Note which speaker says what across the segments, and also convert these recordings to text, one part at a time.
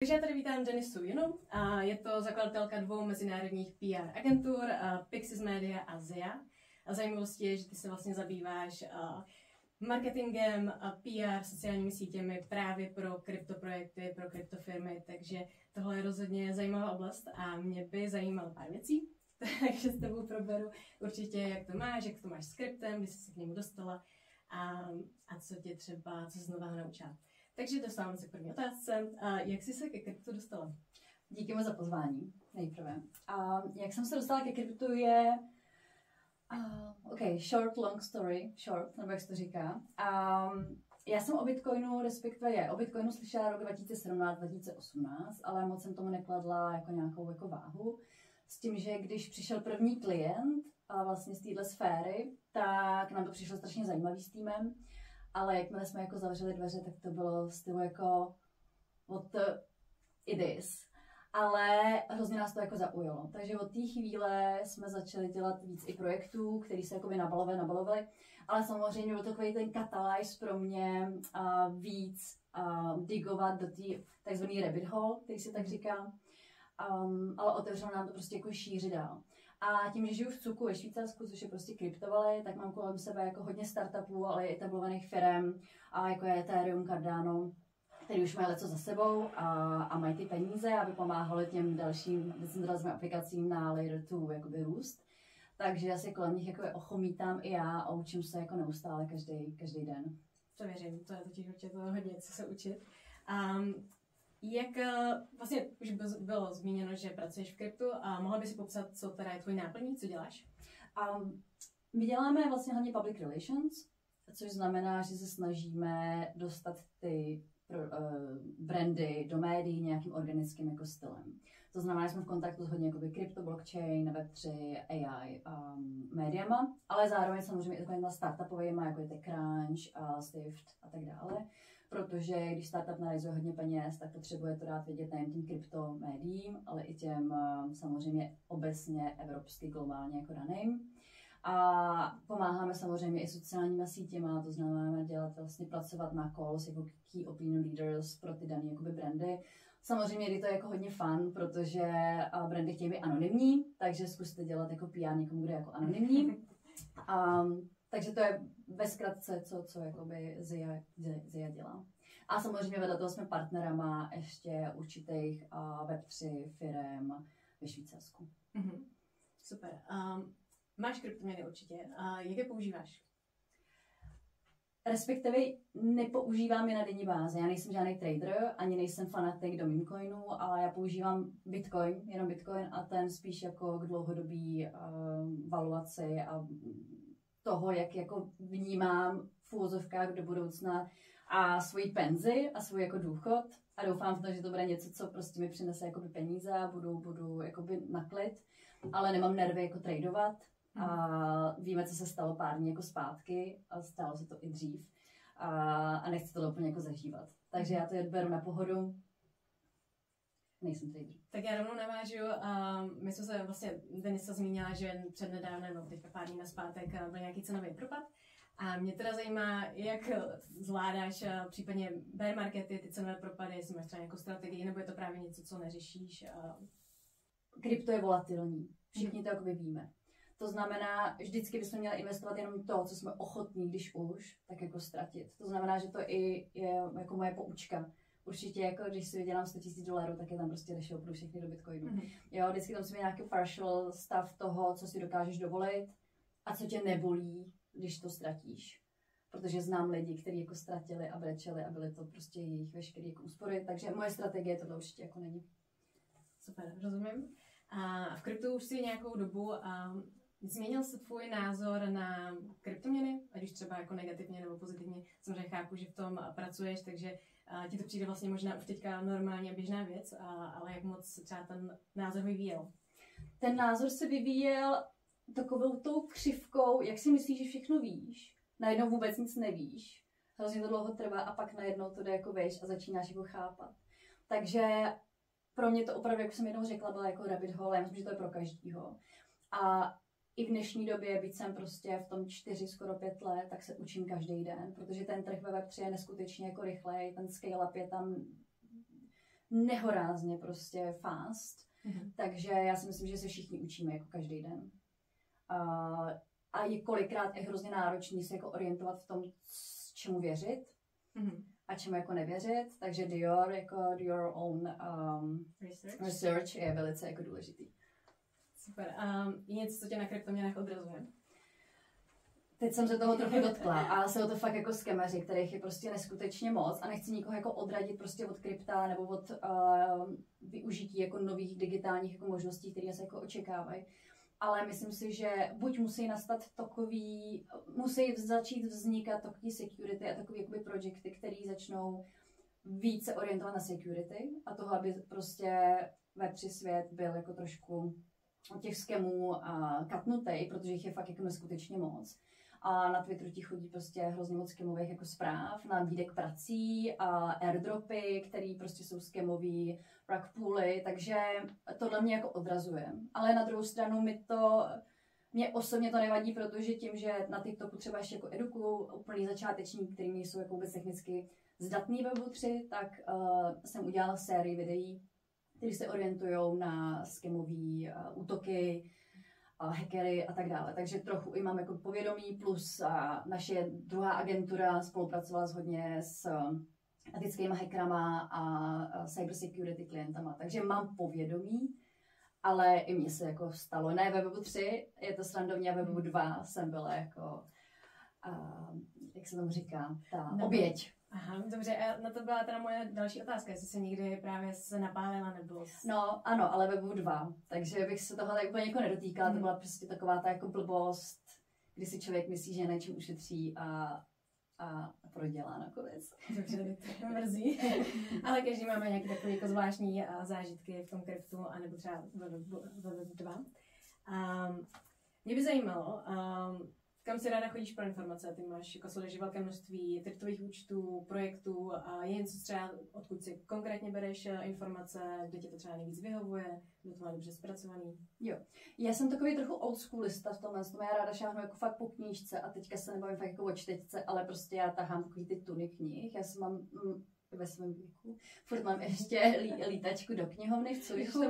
Speaker 1: Takže já tady vítám Denisu Jinu a je to zakladatelka 2 mezinárodních PR agentur, Pixis Media a Zia. A zajímavostí je, že ty se vlastně zabýváš marketingem, PR, sociálními sítěmi právě pro kryptoprojekty, pro kryptofirmy, takže tohle je rozhodně zajímavá oblast a mě by zajímalo pár věcí, takže s tebou proberu určitě, jak to máš s kryptem, kdy jsi se k němu dostala a co tě třeba, co jsi nového naučila. Takže dostávám se k první otázce. Jak jsi se ke kryptu dostala?
Speaker 2: Díky moc za pozvání, nejprve. A jak jsem se dostala ke kryptu je... short, long story, short, nebo jak se to říká. Já jsem o Bitcoinu, respektive o Bitcoinu slyšela rok 2017-2018, ale moc jsem tomu nekladla jako nějakou jako váhu. S tím, že když přišel první klient a vlastně z téhle sféry, tak nám to přišlo strašně zajímavý s týmem. Ale jakmile jsme jako zavřeli dveře, tak to bylo v stylu jako what it is. Ale hrozně nás to jako zaujalo. Takže od té chvíle jsme začali dělat víc i projektů, které se jakoby nabalovaly. Ale samozřejmě byl to takový ten katalýz pro mě víc digovat do té takzvané rabbit hole, který se tak říká. Ale otevřelo nám to prostě jako šířit dál. A tím, že žiju v Cuku ve Švýcarsku, což je prostě kryptovaly, tak mám kolem sebe jako hodně startupů, ale i etablovaných firm, a jako je Ethereum, Cardano, který už mají leco za sebou a mají ty peníze, aby pomáhali těm dalším decentralizovaným aplikacím na layer 2 jakoby růst. Takže já se kolem nich jako ochomítám i já a učím se jako neustále každý den.
Speaker 1: To věřím, to je totiž určitě hodně, co se učit. Jak vlastně už bylo zmíněno, že pracuješ v kryptu a mohla by si popsat, co teda je tvůj náplní, co děláš?
Speaker 2: My děláme vlastně hlavně public relations, což znamená, že se snažíme dostat ty brandy do médií nějakým organickým jako stylem. To znamená, že jsme v kontaktu s hodně jakoby krypto, blockchain, Web3, AI médiama, ale zároveň samozřejmě i takovýma startupovými, jako je TechCrunch, Swift a tak dále. Protože když startup narealizuje hodně peněz, tak potřebuje to dát vědět nejen tím krypto médiím, ale i těm samozřejmě obecně evropsky, globálně jako daným. A pomáháme samozřejmě i sociálníma sítěma, to znamená pracovat na calls jako key opinion leaders pro ty dané jakoby brandy. Samozřejmě je to jako hodně fun, protože brandy chtějí být anonymní, takže zkuste dělat jako PR někomu, kdo je jako anonymní. Takže to je ve zkratce, co jakoby Zia dělá. A samozřejmě vedle toho jsme partnerama ještě určitých Web3 firem ve Švýcarsku.
Speaker 1: Super. Máš kryptoměny určitě. Jak je používáš?
Speaker 2: Respektive nepoužívám je na denní bázi. Já nejsem žádný trader, ani nejsem fanatik do memecoinu, ale já používám Bitcoin, jenom Bitcoin a ten spíš jako k dlouhodobý valuaci a toho, jak jako vnímám v úvozovkách do budoucna a svoji penzi a svůj jako důchod. A doufám v to, že to bude něco, co prostě mi přinese jakoby peníze a budu jakoby na klid, ale nemám nervy jako tradovat. A víme, co se stalo pár dní jako zpátky a stalo se to i dřív a nechci to úplně jako zažívat. Takže já to beru na pohodu. Nejsem trader.
Speaker 1: Tak já rovnou navážu. My jsme se vlastně, Denisa zmínila, že přednedávnem, no teďka pár dní nazpátek, byl nějaký cenový propad. A mě teda zajímá, jak zvládáš případně bear markety, ty cenové propady, jestli máš třeba nějakou strategii, nebo je to právě něco, co neřešíš?
Speaker 2: Krypto je volatilní. Všichni to jakoby víme. To znamená, vždycky bychom měli investovat jenom to, co jsme ochotní, když už, tak jako ztratit. To znamená, že to i je jako moje poučka. Určitě, jako když si vydělám $100 000, tak je tam prostě rešel pro všechny do Bitcoinu. Jo, vždycky tam musíme nějaký partial stav toho, co si dokážeš dovolit a co tě nebolí, když to ztratíš. Protože znám lidi, kteří jako ztratili a brečeli a byly to prostě jejich veškeré jako úspory, takže moje strategie tohle určitě jako není.
Speaker 1: Super, rozumím. A v kryptu už si nějakou dobu změnil se tvůj názor na kryptoměny, ať už třeba jako negativně nebo pozitivně? Samozřejmě chápu, že v tom pracuješ, takže ti to přijde vlastně možná už teďka normálně běžná věc, ale jak moc se třeba ten názor vyvíjel?
Speaker 2: Ten názor se vyvíjel takovou tou křivkou, jak si myslíš, že všechno víš, najednou vůbec nic nevíš, hrozně to dlouho trvá a pak najednou to jde jako víš a začínáš jako chápat. Takže pro mě to opravdu, jak jsem jednou řekla, byla jako rabbit hole, já myslím, že to je pro každýho. A i v dnešní době, byť jsem prostě v tom 4, skoro 5 let, tak se učím každý den, protože ten trh ve Web3 je neskutečně jako rychlej, ten scale-up je tam nehorázně prostě fast. Takže já si myslím, že se všichni učíme jako každý den. A je kolikrát hrozně náročný se jako orientovat v tom, čemu věřit a čemu jako nevěřit. Takže do your own research je velice jako důležitý.
Speaker 1: Super. Je něco, co tě na kryptoměnách odrazuje?
Speaker 2: Teď jsem se toho trochu dotkla a jsou to fakt jako skemeři, kterých je prostě neskutečně moc a nechci nikoho jako odradit prostě od krypta nebo od využití jako nových digitálních jako možností, které se jako očekávají. Ale myslím si, že buď musí nastat musí začít vznikat takový security a takový jakoby projekty, které začnou více orientovat na security a toho, aby prostě Web3 svět byl jako trošku od těch skemů katnutej, protože jich je fakt jako neskutečně moc. A na Twitteru ti chodí prostě hrozně moc skemových jako zpráv, nabídek prací a airdropy, který prostě jsou skemový, rug pooly, takže tohle mě jako odrazuje. Ale na druhou stranu mě osobně to nevadí, protože tím, že na TikToku třeba ještě jako edukuju úplný začáteční, který jsou jako vůbec technicky zdatný ve Web3, tak jsem udělala sérii videí, které se orientují na skemové útoky, hackery a tak dále. Takže trochu i mám jako povědomí, plus naše druhá agentura spolupracovala hodně s etickými hackerama a cybersecurity klientama. Takže mám povědomí, ale i mně se jako stalo. Ne ve Webu 3, je to srandovně, a ve Webu 2 jsem byla jako, jak se tomu říká, ta oběť.
Speaker 1: Aha, dobře, a na to byla teda moje další otázka, jestli se někdy právě se napálila nebo...
Speaker 2: No, ano, ale Webu 2, takže bych se toho tak úplně jako nedotýkala, to byla prostě taková ta jako blbost, kdy si člověk myslí, že něčem ušetří a prodělá nakonec.
Speaker 1: Dobře, to mrzí. Ale každý máme nějaké takové jako zvláštní zážitky v tom kryptu, anebo třeba Web 2. Mě by zajímalo, kam si ráda chodíš pro informace? Ty máš, jako sleduješ velké množství kryptových účtů, projektů a je něco třeba, odkud si konkrétně bereš informace, kde tě to třeba nejvíc vyhovuje, kde to má dobře zpracovaný?
Speaker 2: Jo, já jsem takový trochu old schoolista v tomhle, já ráda šáhnu jako fakt po knížce a teďka se nebavím fakt jako o čtečce, ale prostě já tahám takový ty tuny knih, já jsem mám ve svém věku, furt mám ještě lítačku do knihovny v Curychu.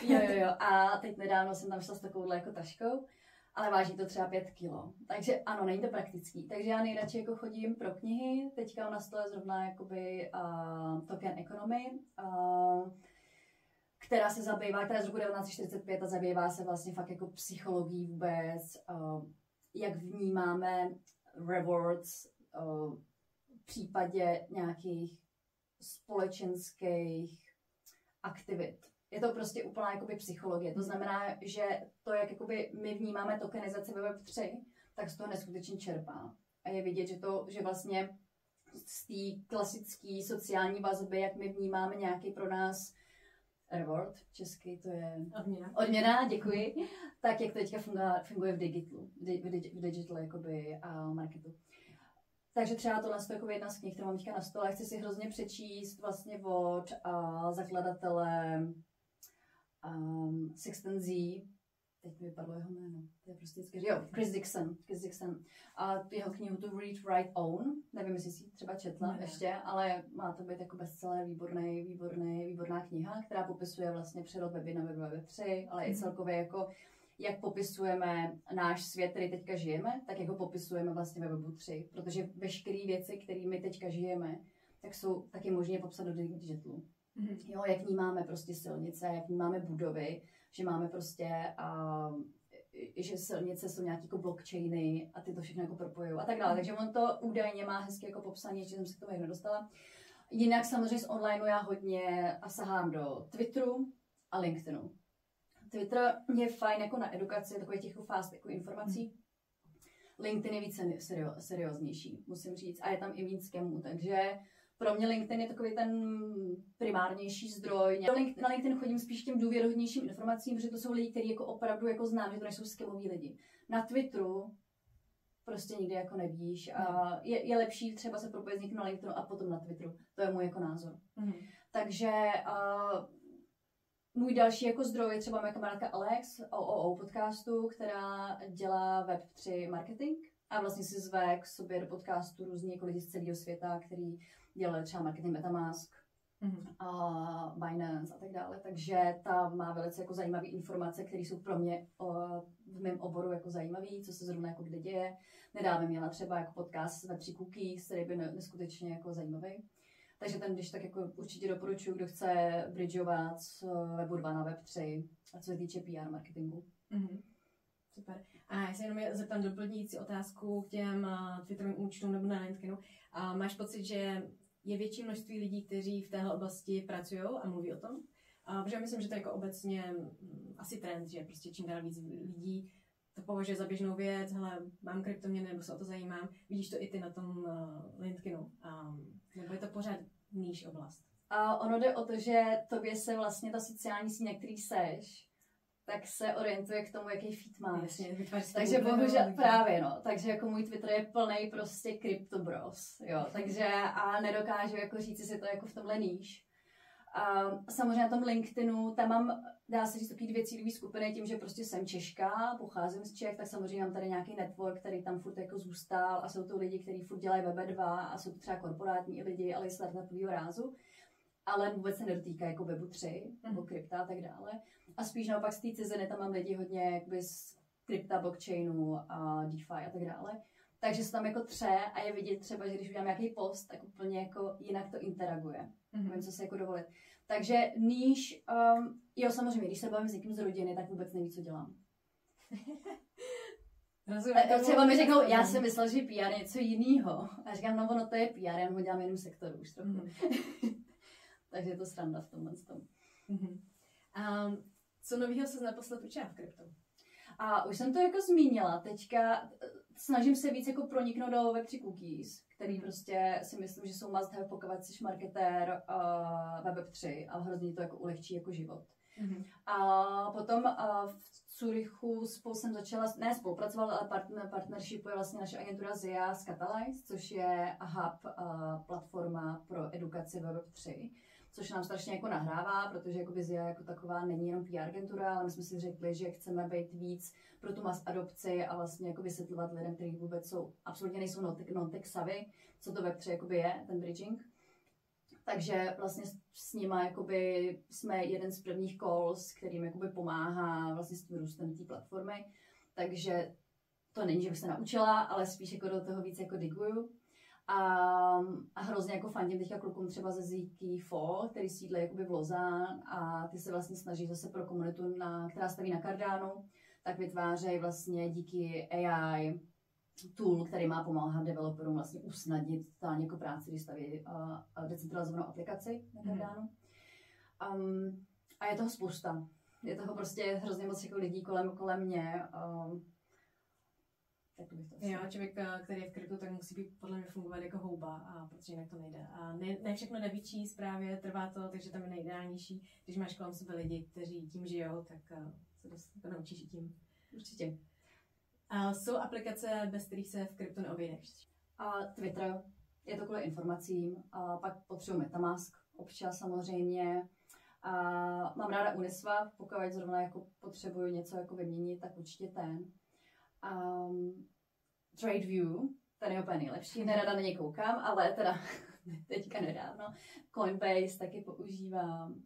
Speaker 2: Jo, a teď nedávno jsem tam šla s takovouhle jako taškou, ale váží to třeba 5 kilo. Takže ano, není to praktický. Takže já nejradši jako chodím pro knihy. Teďka na stole zrovna jakoby Token Economy, která je z roku 1945 a zabývá se vlastně fakt jako psychologií vůbec, jak vnímáme rewards v případě nějakých společenských aktivit. Je to prostě úplná jakoby psychologie. To znamená, že to, jak jakoby my vnímáme tokenizaci ve Web3, tak z toho neskutečně čerpá. A je vidět, že vlastně z té klasické sociální vazby, jak my vnímáme nějaký pro nás reward, česky to je odměna, děkuji, tak jak to teďka funguje v digital jakoby, marketu. Takže třeba tohle je jako jedna z knih, kterou mám teďka na stole. Chci si hrozně přečíst vlastně od zakladatele Sixten Z, teď mi vypadlo jeho jméno, to je prostě vždycky, jo, Chris Dixon. A jeho knihu To Read, Write, Own, nevím, jestli jsi třeba četla ještě, ale má to být jako bestseller, výborná kniha, která popisuje vlastně přerod weby na Web 3, ale i celkově jako jak popisujeme náš svět, který teďka žijeme, tak jak ho popisujeme vlastně ve Webu 3, protože veškeré věci, které my teďka žijeme, tak jsou taky možné popsat do digitalu. Jo, jak vnímáme prostě silnice, jak vnímáme budovy, že máme prostě, že silnice jsou nějaké jako blockchainy a ty to všechno jako propojují a tak dále. Takže on to údajně má hezky jako popsaný, že jsem se k tomu nedostala. Jinak samozřejmě z onlineu já hodně sahám do Twitteru a LinkedInu. Twitter je fajn jako na edukaci, takových těch fast jako informací. LinkedIn je více serióznější, musím říct, a je tam i víc skemů, takže pro mě LinkedIn je takový ten primárnější zdroj. Na LinkedIn chodím spíš těm důvěryhodnějším informacím, protože to jsou lidi, kteří jako opravdu jako znám, že to nejsou skemoví lidi. Na Twitteru prostě nikdy jako nevíš a je lepší třeba se propojit s někým na LinkedInu a potom na Twitteru. To je můj jako názor. Takže můj další jako zdroj je třeba moje kamarádka Alex o podcastu, která dělá Web3 marketing a vlastně si zve k sobě do podcastu různý jako lidi z celého světa, který dělají třeba marketing MetaMask, Binance a tak dále, takže ta má velice jako zajímavé informace, které jsou pro mě v mém oboru jako zajímavé, co se zrovna jako kde děje. Nedávno měla třeba jako podcast Web3 Cookies, který by neskutečně jako zajímavý. Takže ten, když tak jako určitě doporučuji, kdo chce bridgeovat z Webu 2 na Web 3, a co se týče PR marketingu.
Speaker 1: Super. A já se jenom zeptám doplňující otázku k těm Twitterovým účtům nebo na LinkedInu. Máš pocit, že je větší množství lidí, kteří v téhle oblasti pracují a mluví o tom? Protože já myslím, že to je jako obecně asi trend, že prostě čím dál víc lidí to považuje za běžnou věc, hele, mám kryptoměny nebo se o to zajímám. Vidíš to i ty na tom LinkedInu? Nebo je to pořád níž oblast?
Speaker 2: Ono jde o to, že tobě se vlastně ta sociální síť, na který seš, tak se orientuje k tomu, jaký feed máš.
Speaker 1: Jasně,
Speaker 2: takže bohužel právě, no. Takže jako můj Twitter je plný prostě CryptoBros, jo. Takže a nedokážu jako říct, jestli to jako v tomhle níž. A samozřejmě na tom LinkedInu, tam mám, dá se říct, takový 2 cílové skupiny, tím, že prostě jsem Češka, pocházím z Čech, tak samozřejmě mám tady nějaký network, který tam furt jako zůstal a jsou to lidi, kteří furt dělají Web2 a jsou to třeba korporátní lidi, ale i startupovýho rázu, ale vůbec se nedotýká jako Webu 3 nebo krypta a tak dále. A spíš naopak z té ciziny tam mám lidi hodně jakoby z krypta, blockchainu a DeFi a tak dále. Takže se tam jako tře a je vidět třeba, že když udělám nějaký post, tak úplně jako jinak to interaguje. Nevím, co se jako dovolit. Takže níž, jo samozřejmě, když se bavím s někým z rodiny, tak vůbec neví, co dělám. Třeba mi řeknou, já jsem myslel, že PR je něco jiného. A říkám, no ono to je PR, já ho dělám jenom sektoru už trochu. Takže je to sranda v tomhle tom.
Speaker 1: Co nového se naposled učila v kryptu?
Speaker 2: A už jsem to jako zmínila, teďka snažím se víc jako proniknout do Web3 Cookies, který prostě si myslím, že jsou must have, pokud jsi marketér ve Web3 a hrozně to jako ulehčí jako život. A potom v Curychu spolu jsem začala, ne spolupracovala, ale partnershipuje vlastně naše agentura ZIA s Catalyze, což je hub, platforma pro edukaci ve Web3. Což nám strašně jako nahrává, protože jako ZIA jako taková není jenom PR agentura, ale my jsme si řekli, že chceme být víc pro tu mass adopci a vlastně jako vysvětlovat lidem, kteří vůbec jsou, absolutně nejsou non-tech savvy, co to Web3 jakoby je, ten bridging. Takže vlastně s nima jakoby jsme jeden z prvních calls, kterým jakoby pomáhá vlastně s tím růstem té platformy. Takže to není, že bych se naučila, ale spíš jako do toho víc jako diguju. A hrozně jako fandím teďka klukům třeba ze ZK4, který sídlí jakoby v Lausanne a ty se vlastně snaží zase pro komunitu, která staví na Cardano, tak vytvářejí vlastně díky AI tool, který má pomáhat developerům vlastně usnadnit totálně jako práci, když staví decentralizovanou aplikaci na Cardano. A je toho spousta. Je toho prostě hrozně moc jako lidí kolem mě.
Speaker 1: Jo, člověk, který je v kryptu, tak musí být podle mě fungovat jako houba, a protože jinak to nejde. A ne všechno jde vyčíst, právě trvá to, takže tam je nejideálnější. Když máš kolem sebe lidi, kteří tím žijou, tak se dost naučíš i tím.
Speaker 2: Určitě.
Speaker 1: Jsou aplikace, bez kterých se v kryptu neobejdeš?
Speaker 2: Twitter, je to kvůli informacím, a pak potřebuji Metamask, občas samozřejmě. A mám ráda Uniswap, pokud zrovna jako potřebuju něco jako vyměnit, tak určitě ten. TradeView, ten je úplně nejlepší, nerada na něj koukám, ale teda teďka nedávno. Coinbase taky používám.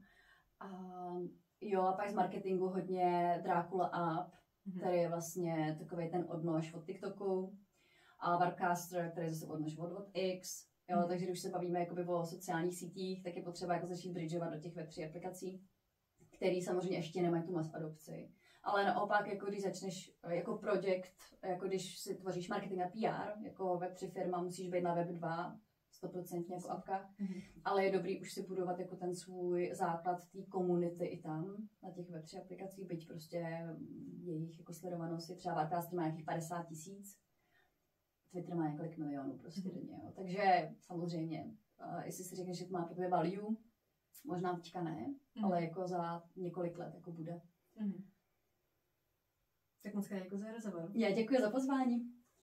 Speaker 2: Jo, a pak z marketingu hodně Dracula App, který je vlastně takový ten odnož od TikToku. A Webcaster, který je zase odnož od X. Jo, takže když se bavíme jakoby o sociálních sítích, tak je potřeba jako začít bridgeovat do těch Web3 aplikací, které samozřejmě ještě nemají tu mass adopci. Ale naopak, jako když začneš jako projekt, jako když si tvoříš marketing a PR, jako Web3 firma, musíš být na Web 2, 100% jako apka, ale je dobrý už si budovat jako ten svůj základ té komunity i tam, na těch Web3 aplikacích, byť prostě jejich jako sledovanost je třeba Webcaster má nějakých 50 000, Twitter má několik milionů prostě denně, jo. Takže samozřejmě, jestli si řekneš, že to má pro tebe value, možná teďka ne, ale jako za několik let jako bude.
Speaker 1: Tak moc krát děkuji za rozhovor.
Speaker 2: Já děkuji za pozvání.